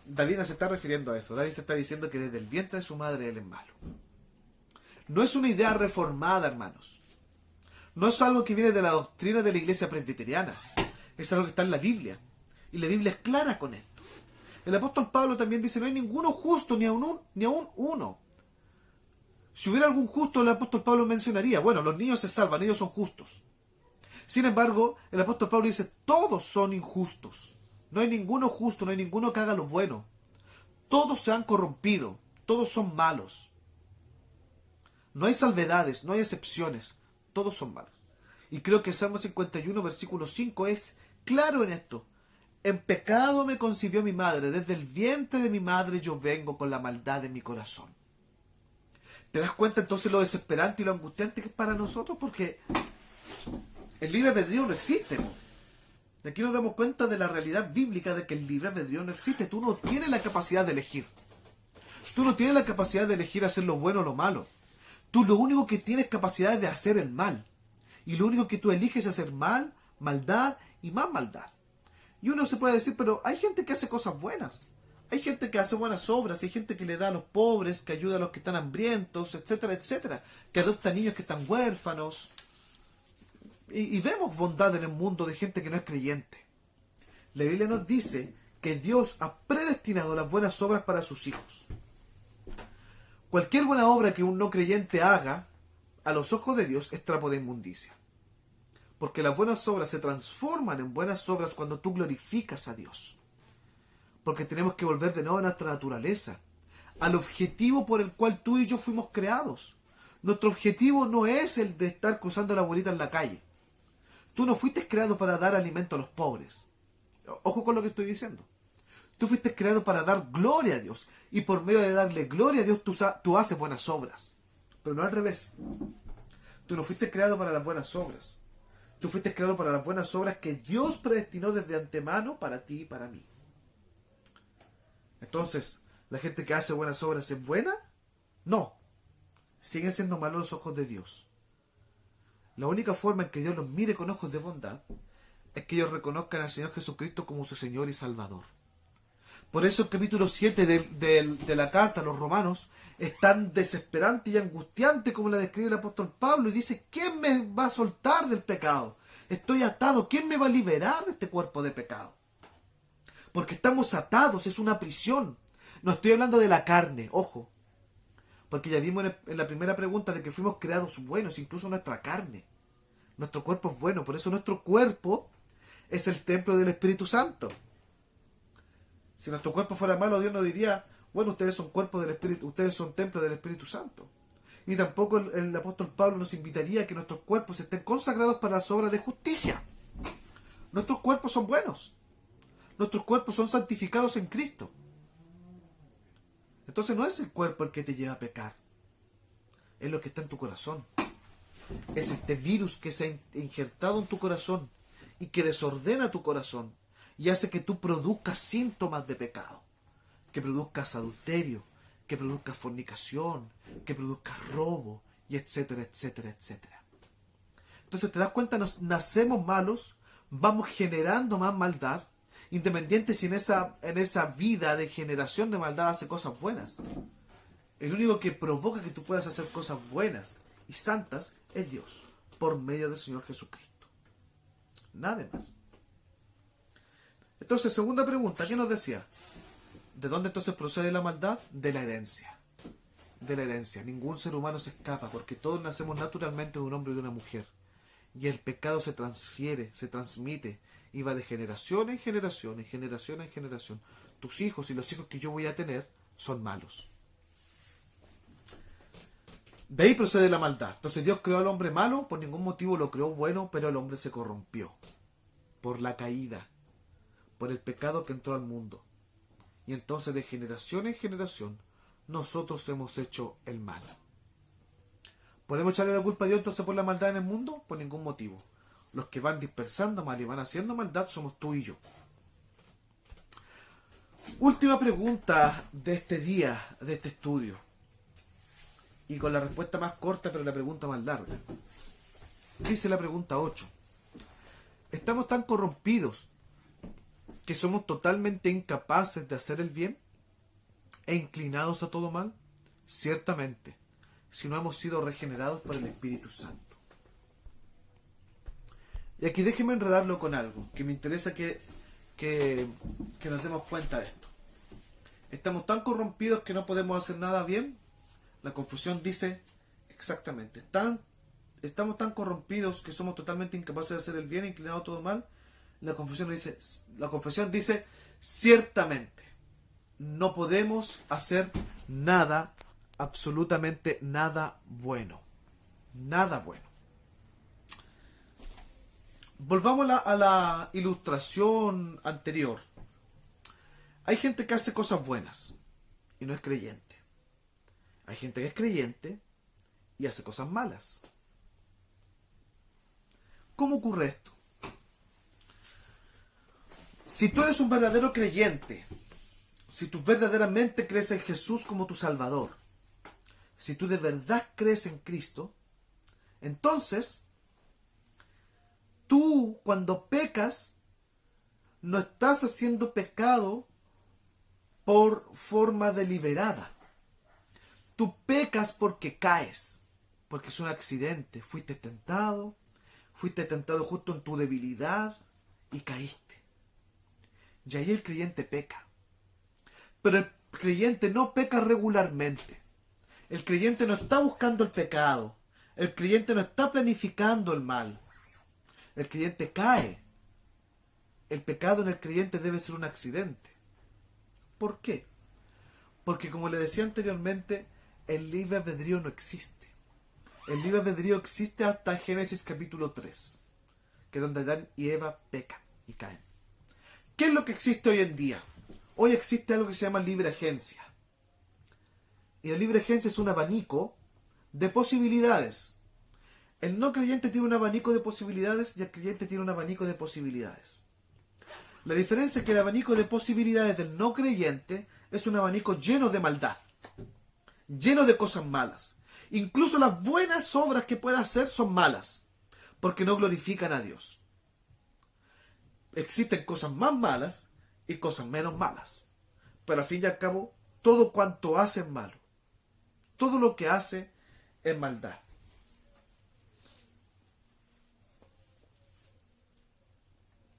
[SPEAKER 1] David no se está refiriendo a eso. David se está diciendo que desde el vientre de su madre él es malo. No es una idea reformada, hermanos. No es algo que viene de la doctrina de la iglesia presbiteriana. Es algo que está en la Biblia. Y la Biblia es clara con esto. El apóstol Pablo también dice, no hay ninguno justo, ni aún uno. Si hubiera algún justo, el apóstol Pablo mencionaría, bueno, los niños se salvan, ellos son justos. Sin embargo, el apóstol Pablo dice, todos son injustos. No hay ninguno justo, no hay ninguno que haga lo bueno. Todos se han corrompido, todos son malos. No hay salvedades, no hay excepciones, todos son malos. Y creo que el Salmo 51, versículo 5 es claro en esto. En pecado me concibió mi madre, desde el vientre de mi madre yo vengo con la maldad en mi corazón. ¿Te das cuenta entonces lo desesperante y lo angustiante que es para nosotros? Porque el libre albedrío no existe. De aquí nos damos cuenta de la realidad bíblica de que el libre albedrío no existe. Tú no tienes la capacidad de elegir. Tú no tienes la capacidad de elegir hacer lo bueno o lo malo. Tú lo único que tienes capacidad es de hacer el mal. Y lo único que tú eliges es hacer mal, maldad y más maldad. Y uno se puede decir, pero hay gente que hace cosas buenas. Hay gente que hace buenas obras, hay gente que le da a los pobres, que ayuda a los que están hambrientos, etcétera, etcétera. Que adopta niños que están huérfanos. Y vemos bondad en el mundo de gente que no es creyente. La Biblia nos dice que Dios ha predestinado las buenas obras para sus hijos. Cualquier buena obra que un no creyente haga, a los ojos de Dios, es trapo de inmundicia. Porque las buenas obras se transforman en buenas obras cuando tú glorificas a Dios. Porque tenemos que volver de nuevo a nuestra naturaleza, al objetivo por el cual tú y yo fuimos creados. Nuestro objetivo no es el de estar cruzando la bolita en la calle. Tú no fuiste creado para dar alimento a los pobres. Ojo con lo que estoy diciendo. Tú fuiste creado para dar gloria a Dios. Y por medio de darle gloria a Dios, tú haces buenas obras. Pero no al revés. Tú no fuiste creado para las buenas obras. Tú fuiste creado para las buenas obras que Dios predestinó desde antemano para ti y para mí. Entonces, ¿la gente que hace buenas obras es buena? No. Siguen siendo malos los ojos de Dios. La única forma en que Dios los mire con ojos de bondad es que ellos reconozcan al Señor Jesucristo como su Señor y Salvador. Por eso el capítulo 7 de la carta a los romanos es tan desesperante y angustiante como la describe el apóstol Pablo, y dice: ¿quién me va a soltar del pecado? Estoy atado. ¿Quién me va a liberar de este cuerpo de pecado? Porque estamos atados, es una prisión. No estoy hablando de la carne, ojo. Porque ya vimos en la primera pregunta de que fuimos creados buenos, incluso nuestra carne. Nuestro cuerpo es bueno, por eso nuestro cuerpo es el templo del Espíritu Santo. Si nuestro cuerpo fuera malo, Dios no diría: bueno, ustedes son cuerpo del Espíritu, ustedes son templo del Espíritu Santo. Y tampoco el apóstol Pablo nos invitaría a que nuestros cuerpos estén consagrados para las obras de justicia. Nuestros cuerpos son buenos. Nuestros cuerpos son santificados en Cristo. Entonces no es el cuerpo el que te lleva a pecar. Es lo que está en tu corazón. Es este virus que se ha injertado en tu corazón y que desordena tu corazón y hace que tú produzcas síntomas de pecado. Que produzcas adulterio, que produzcas fornicación, que produzcas robo, y etcétera, etcétera, etcétera. Entonces te das cuenta, nacemos malos, vamos generando más maldad, independiente si en esa vida de generación de maldad hace cosas buenas. El único que provoca que tú puedas hacer cosas buenas y santas es Dios, por medio del Señor Jesucristo. Nada más. Entonces, segunda pregunta, ¿qué nos decía? ¿De dónde entonces procede la maldad? De la herencia. De la herencia. Ningún ser humano se escapa, porque todos nacemos naturalmente de un hombre y de una mujer. Y el pecado se transfiere, se transmite, y va de generación en generación, en generación en generación. Tus hijos y los hijos que yo voy a tener son malos. De ahí procede la maldad. Entonces Dios creó al hombre malo, por ningún motivo lo creó bueno, pero el hombre se corrompió. Por la caída, por el pecado que entró al mundo. Y entonces de generación en generación, nosotros hemos hecho el mal. ¿Podemos echarle la culpa a Dios entonces por la maldad en el mundo? Por ningún motivo. Los que van dispersando mal y van haciendo maldad somos tú y yo. Última pregunta de este día, de este estudio. Y con la respuesta más corta, pero la pregunta más larga. Dice la pregunta 8. ¿Estamos tan corrompidos que somos totalmente incapaces de hacer el bien e inclinados a todo mal? Ciertamente, si no hemos sido regenerados por el Espíritu Santo. Y aquí déjeme enredarlo con algo, que me interesa que nos demos cuenta de esto. ¿Estamos tan corrompidos que no podemos hacer nada bien? La confusión dice exactamente. ¿Estamos tan corrompidos que somos totalmente incapaces de hacer el bien e inclinados a todo mal? La confesión dice ciertamente. No podemos hacer nada, absolutamente nada bueno. Nada bueno. Volvamos a la ilustración anterior. Hay gente que hace cosas buenas y no es creyente. Hay gente que es creyente y hace cosas malas. ¿Cómo ocurre esto? Si tú eres un verdadero creyente, si tú verdaderamente crees en Jesús como tu Salvador, si tú de verdad crees en Cristo, entonces tú cuando pecas no estás haciendo pecado por forma deliberada. Tú pecas porque caes, porque es un accidente, fuiste tentado justo en tu debilidad y caíste. Y ahí el creyente peca. Pero el creyente no peca regularmente. El creyente no está buscando el pecado. El creyente no está planificando el mal. El creyente cae. El pecado en el creyente debe ser un accidente. ¿Por qué? Porque como le decía anteriormente, el libre albedrío no existe. El libre albedrío existe hasta Génesis capítulo 3, que es donde Adán y Eva pecan y caen. ¿Qué es lo que existe hoy en día? Hoy existe algo que se llama libre agencia. Y la libre agencia es un abanico de posibilidades. El no creyente tiene un abanico de posibilidades y el creyente tiene un abanico de posibilidades. La diferencia es que el abanico de posibilidades del no creyente es un abanico lleno de maldad, lleno de cosas malas. Incluso las buenas obras que pueda hacer son malas, porque no glorifican a Dios. Existen cosas más malas y cosas menos malas, pero al fin y al cabo, todo cuanto hace es malo. Todo lo que hace es maldad.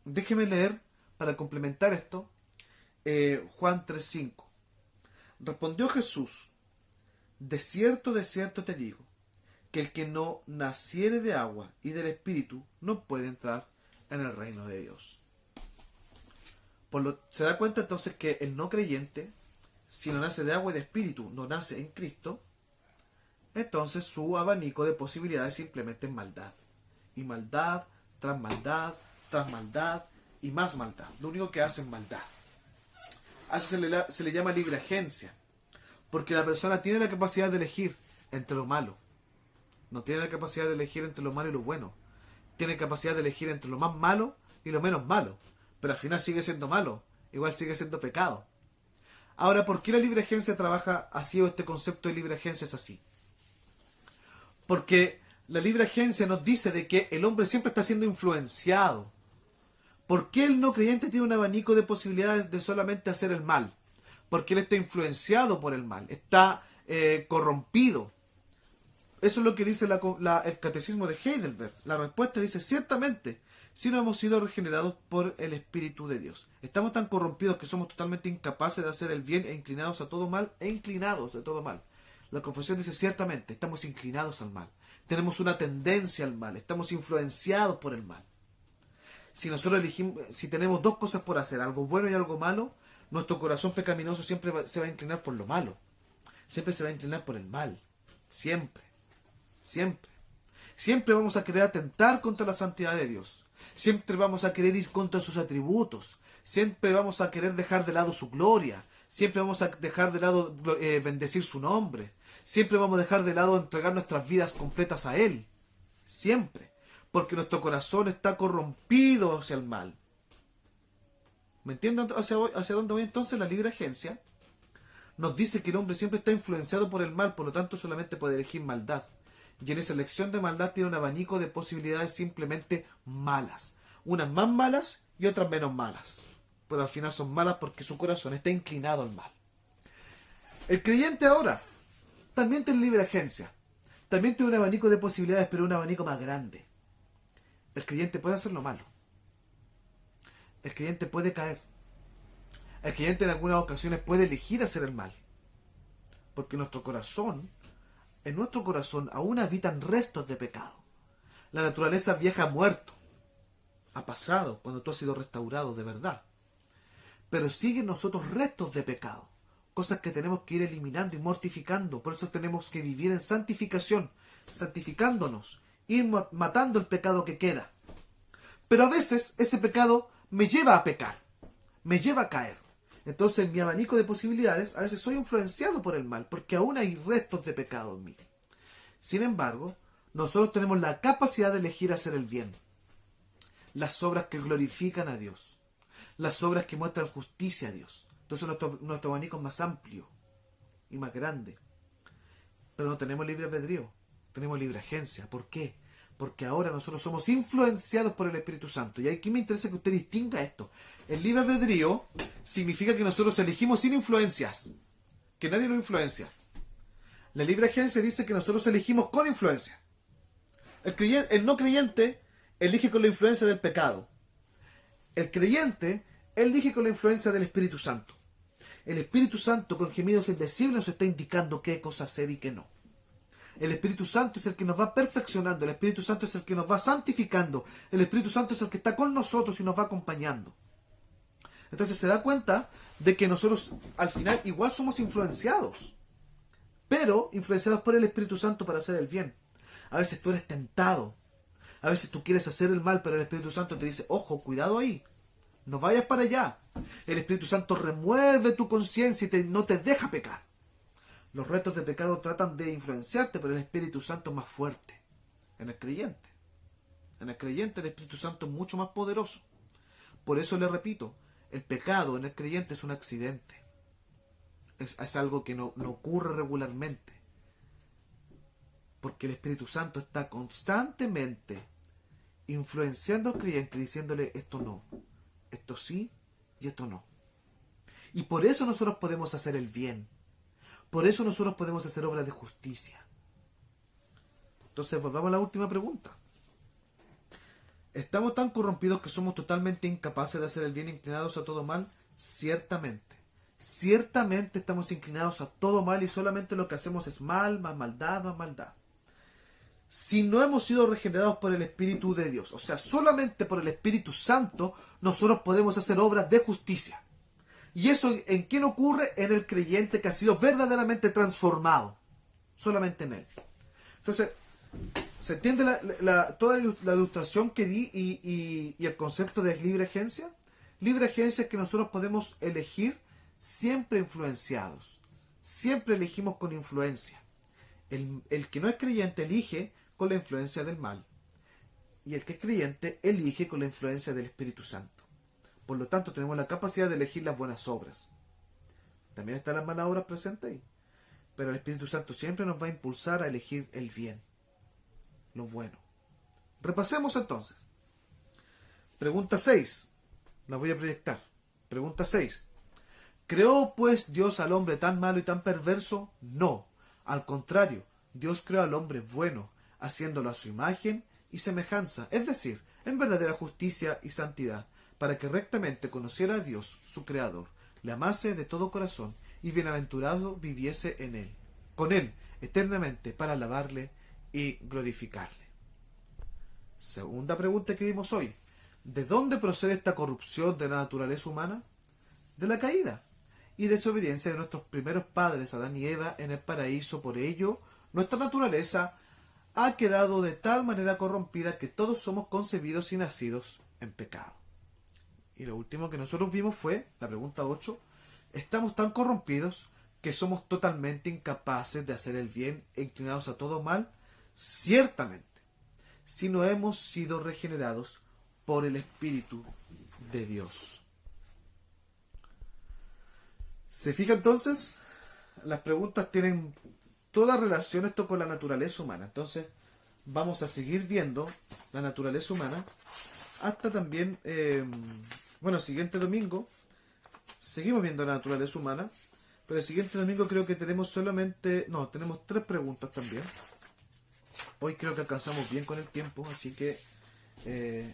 [SPEAKER 1] Déjeme leer, para complementar esto, Juan 3:5. Respondió Jesús: de cierto te digo, que el que no naciere de agua y del Espíritu no puede entrar en el reino de Dios. Se da cuenta entonces que el no creyente, si no nace de agua y de Espíritu, no nace en Cristo, entonces su abanico de posibilidades simplemente es maldad. Y maldad, tras maldad, tras maldad y más maldad. Lo único que hace es maldad. A eso se le llama libre agencia. Porque la persona tiene la capacidad de elegir entre lo malo. No tiene la capacidad de elegir entre lo malo y lo bueno. Tiene capacidad de elegir entre lo más malo y lo menos malo. Pero al final sigue siendo malo. Igual sigue siendo pecado. Ahora, ¿por qué la libre agencia trabaja así o este concepto de libre agencia es así? Porque la libre agencia nos dice de que el hombre siempre está siendo influenciado. ¿Por qué el no creyente tiene un abanico de posibilidades de solamente hacer el mal? Porque él está influenciado por el mal, está corrompido. Eso es lo que dice el catecismo de Heidelberg. La respuesta dice: ciertamente, si no hemos sido regenerados por el Espíritu de Dios. Estamos tan corrompidos que somos totalmente incapaces de hacer el bien e inclinados a todo mal La confesión dice: ciertamente, estamos inclinados al mal. Tenemos una tendencia al mal, estamos influenciados por el mal. Si tenemos dos cosas por hacer, algo bueno y algo malo, nuestro corazón pecaminoso siempre se va a inclinar por lo malo. Siempre se va a inclinar por el mal. Siempre. Siempre. Siempre vamos a querer atentar contra la santidad de Dios. Siempre vamos a querer ir contra sus atributos. Siempre vamos a querer dejar de lado su gloria. Siempre vamos a dejar de lado bendecir su nombre. Siempre vamos a dejar de lado entregar nuestras vidas completas a Él. Siempre. Porque nuestro corazón está corrompido hacia el mal. ¿Me entienden hacia dónde voy entonces? La libre agencia nos dice que el hombre siempre está influenciado por el mal, por lo tanto solamente puede elegir maldad. Y en esa elección de maldad tiene un abanico de posibilidades simplemente malas. Unas más malas y otras menos malas. Pero al final son malas porque su corazón está inclinado al mal. El creyente ahora también tiene libre agencia. También tiene un abanico de posibilidades, pero un abanico más grande. El creyente puede hacer lo malo. El creyente puede caer. El creyente en algunas ocasiones puede elegir hacer el mal. Porque en nuestro corazón aún habitan restos de pecado. La naturaleza vieja ha muerto. Ha pasado cuando tú has sido restaurado de verdad. Pero siguen nosotros restos de pecado. Cosas que tenemos que ir eliminando y mortificando. Por eso tenemos que vivir en santificación. Santificándonos. Ir matando el pecado que queda. Pero a veces ese pecado me lleva a pecar. Me lleva a caer. Entonces en mi abanico de posibilidades a veces soy influenciado por el mal. Porque aún hay restos de pecado en mí. Sin embargo, nosotros tenemos la capacidad de elegir hacer el bien. Las obras que glorifican a Dios. Las obras que muestran justicia a Dios. Entonces nuestro abanico es más amplio y más grande. Pero no tenemos libre albedrío. Tenemos libre agencia. ¿Por qué? Porque ahora nosotros somos influenciados por el Espíritu Santo. Y aquí me interesa que usted distinga esto. El libre albedrío significa que nosotros elegimos sin influencias. Que nadie nos influencia. La libre agencia dice que nosotros elegimos con influencia. El no creyente elige con la influencia del pecado. El creyente elige con la influencia del Espíritu Santo. El Espíritu Santo con gemidos indecibles nos está indicando qué cosa hacer y qué no. El Espíritu Santo es el que nos va perfeccionando, el Espíritu Santo es el que nos va santificando, el Espíritu Santo es el que está con nosotros y nos va acompañando. Entonces se da cuenta de que nosotros al final igual somos influenciados, pero influenciados por el Espíritu Santo para hacer el bien. A veces tú eres tentado, a veces tú quieres hacer el mal, pero el Espíritu Santo te dice, ojo, cuidado ahí, no vayas para allá. El Espíritu Santo remueve tu conciencia y no te deja pecar. Los retos de pecado tratan de influenciarte, pero el Espíritu Santo es más fuerte en el creyente. En el creyente el Espíritu Santo es mucho más poderoso. Por eso le repito, el pecado en el creyente es un accidente. Es algo que no ocurre regularmente. Porque el Espíritu Santo está constantemente influenciando al creyente, diciéndole esto no, esto sí y esto no. Y por eso nosotros podemos hacer el bien. Por eso nosotros podemos hacer obras de justicia. Entonces volvamos a la última pregunta. ¿Estamos tan corrompidos que somos totalmente incapaces de hacer el bien, inclinados a todo mal? Ciertamente. Ciertamente estamos inclinados a todo mal y solamente lo que hacemos es mal, más maldad, más maldad. Si no hemos sido regenerados por el Espíritu de Dios, o sea, solamente por el Espíritu Santo, nosotros podemos hacer obras de justicia. ¿Y eso en quién ocurre? En el creyente que ha sido verdaderamente transformado. Solamente en él. Entonces, ¿se entiende toda la ilustración que di y el concepto de libre agencia? Libre agencia es que nosotros podemos elegir siempre influenciados. Siempre elegimos con influencia. El que no es creyente elige con la influencia del mal. Y el que es creyente elige con la influencia del Espíritu Santo. Por lo tanto, tenemos la capacidad de elegir las buenas obras. También están las malas obras presentes ahí. Pero el Espíritu Santo siempre nos va a impulsar a elegir el bien, lo bueno. Repasemos entonces. Pregunta 6. La voy a proyectar. Pregunta 6. ¿Creó pues Dios al hombre tan malo y tan perverso? No. Al contrario, Dios creó al hombre bueno, haciéndolo a su imagen y semejanza, es decir, en verdadera justicia y santidad, para que rectamente conociera a Dios, su Creador, le amase de todo corazón y bienaventurado viviese en él, con él, eternamente, para alabarle y glorificarle. Segunda pregunta que vimos hoy. ¿De dónde procede esta corrupción de la naturaleza humana? De la caída y desobediencia de nuestros primeros padres, Adán y Eva, en el paraíso. Por ello, nuestra naturaleza ha quedado de tal manera corrompida que todos somos concebidos y nacidos en pecado. Y lo último que nosotros vimos fue, la pregunta 8, ¿estamos tan corrompidos que somos totalmente incapaces de hacer el bien e inclinados a todo mal? Ciertamente, si no hemos sido regenerados por el Espíritu de Dios. ¿Se fija entonces? Las preguntas tienen toda relación esto con la naturaleza humana. Entonces, vamos a seguir viendo la naturaleza humana hasta también, el siguiente domingo seguimos viendo la naturaleza humana, pero el siguiente domingo creo que tenemos tenemos 3 preguntas también. Hoy creo que alcanzamos bien con el tiempo, así que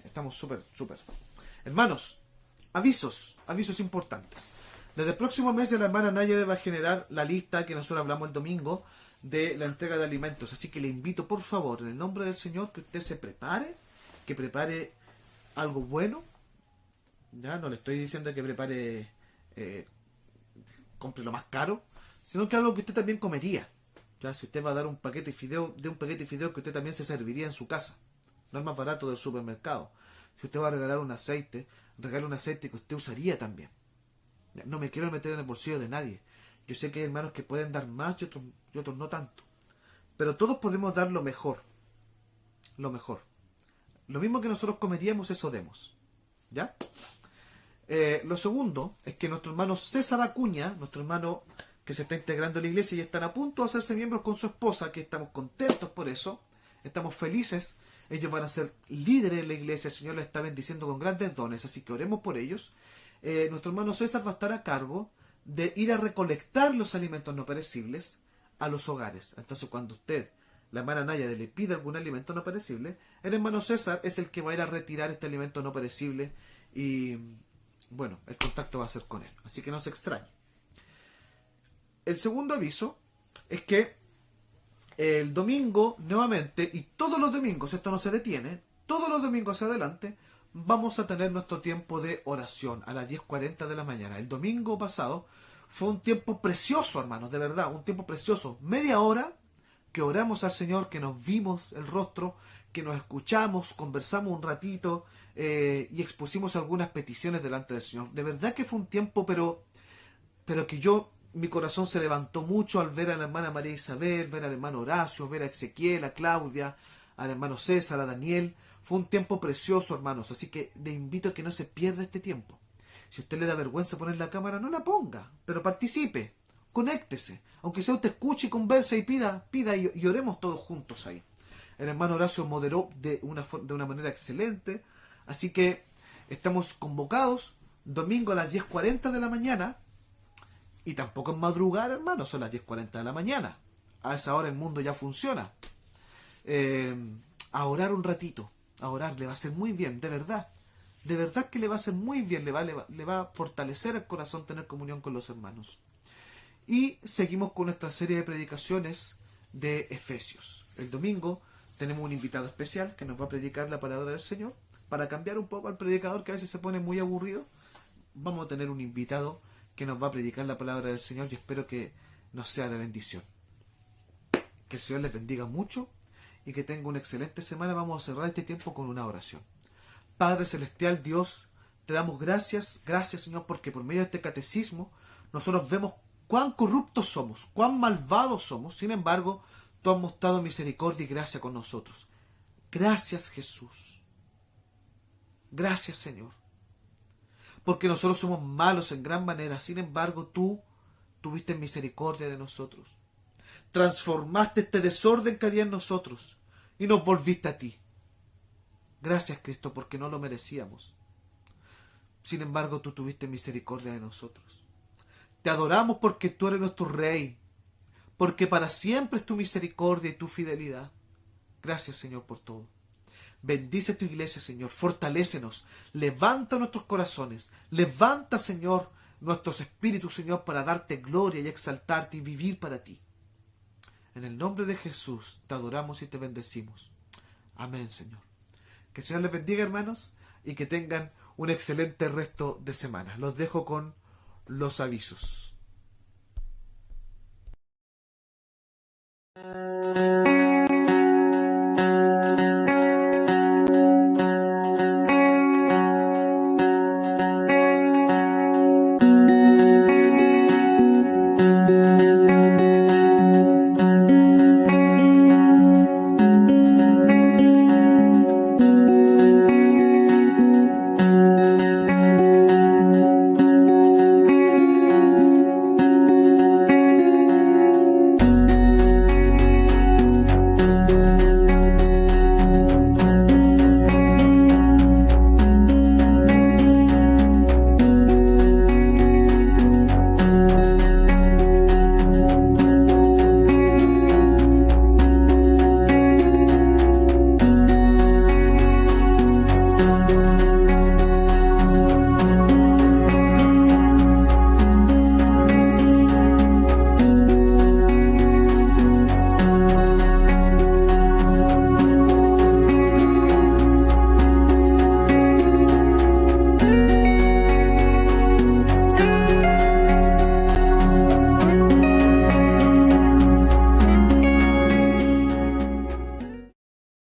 [SPEAKER 1] estamos súper. Hermanos, avisos importantes. Desde el próximo mes la hermana Nayade va a generar la lista que nosotros hablamos el domingo de la entrega de alimentos. Así que le invito, por favor, en el nombre del Señor, que usted se prepare, que prepare algo bueno. Ya no le estoy diciendo que prepare, compre lo más caro, sino que algo que usted también comería. Ya, si usted va a dar un paquete de fideo, de un paquete de fideo que usted también se serviría en su casa. No es más barato del supermercado. Si usted va a regalar un aceite, regale un aceite que usted usaría también. Ya, no me quiero meter en el bolsillo de nadie. Yo sé que hay hermanos que pueden dar más y otros no tanto. Pero todos podemos dar lo mejor. Lo mejor. Lo mismo que nosotros comeríamos, eso demos. ¿Ya? Lo segundo es que nuestro hermano César Acuña, nuestro hermano que se está integrando a la iglesia y están a punto de hacerse miembros con su esposa, que estamos contentos por eso, estamos felices. Ellos van a ser líderes en la iglesia, el Señor les está bendiciendo con grandes dones, así que oremos por ellos. Nuestro hermano César va a estar a cargo de ir a recolectar los alimentos no perecibles a los hogares. Entonces, cuando usted, la hermana Nayade, le pide algún alimento no perecible, el hermano César es el que va a ir a retirar este alimento no perecible y, bueno, el contacto va a ser con él. Así que no se extrañe. El segundo aviso es que el domingo nuevamente, y todos los domingos, esto no se detiene, todos los domingos hacia adelante, vamos a tener nuestro tiempo de oración a las 10:40 de la mañana. El domingo pasado fue un tiempo precioso, hermanos, de verdad, un tiempo precioso. Media hora que oramos al Señor, que nos vimos el rostro, que nos escuchamos, conversamos un ratito y expusimos algunas peticiones delante del Señor. De verdad que fue un tiempo, pero que mi corazón se levantó mucho al ver a la hermana María Isabel, ver al hermano Horacio, ver a Ezequiel, a Claudia, al hermano César, a Daniel. Fue un tiempo precioso, hermanos, así que le invito a que no se pierda este tiempo. Si a usted le da vergüenza poner la cámara, no la ponga, pero participe, conéctese. Aunque sea usted escuche y converse y pida y oremos todos juntos ahí. El hermano Horacio moderó de una manera excelente, así que estamos convocados domingo a las 10:40 de la mañana, y tampoco es madrugar, hermano, son las 10:40 de la mañana. A esa hora el mundo ya funciona. A orar un ratito, a orar, le va a hacer muy bien, de verdad. De verdad que le va a hacer muy bien, le va a fortalecer el corazón tener comunión con los hermanos. Y seguimos con nuestra serie de predicaciones de Efesios. El domingo tenemos un invitado especial que nos va a predicar la palabra del Señor. Para cambiar un poco al predicador que a veces se pone muy aburrido, vamos a tener un invitado que nos va a predicar la palabra del Señor y espero que nos sea de bendición. Que el Señor les bendiga mucho y que tenga una excelente semana. Vamos a cerrar este tiempo con una oración. Padre Celestial, Dios, te damos gracias, Señor, porque por medio de este catecismo nosotros vemos cuán corruptos somos, cuán malvados somos. Sin embargo, tú has mostrado misericordia y gracia con nosotros. Gracias, Jesús. Gracias, Señor. Porque nosotros somos malos en gran manera. Sin embargo, tú tuviste misericordia de nosotros. Transformaste este desorden que había en nosotros y nos volviste a ti. Gracias, Cristo, porque no lo merecíamos. Sin embargo, tú tuviste misericordia de nosotros. Te adoramos porque tú eres nuestro Rey, porque para siempre es tu misericordia y tu fidelidad. Gracias, Señor, por todo. Bendice tu iglesia, Señor. Fortalécenos. Levanta nuestros corazones. Levanta, Señor, nuestros espíritus, Señor, para darte gloria y exaltarte y vivir para ti. En el nombre de Jesús te adoramos y te bendecimos. Amén, Señor. Que el Señor les bendiga, hermanos, y que tengan un excelente resto de semana. Los dejo con los avisos.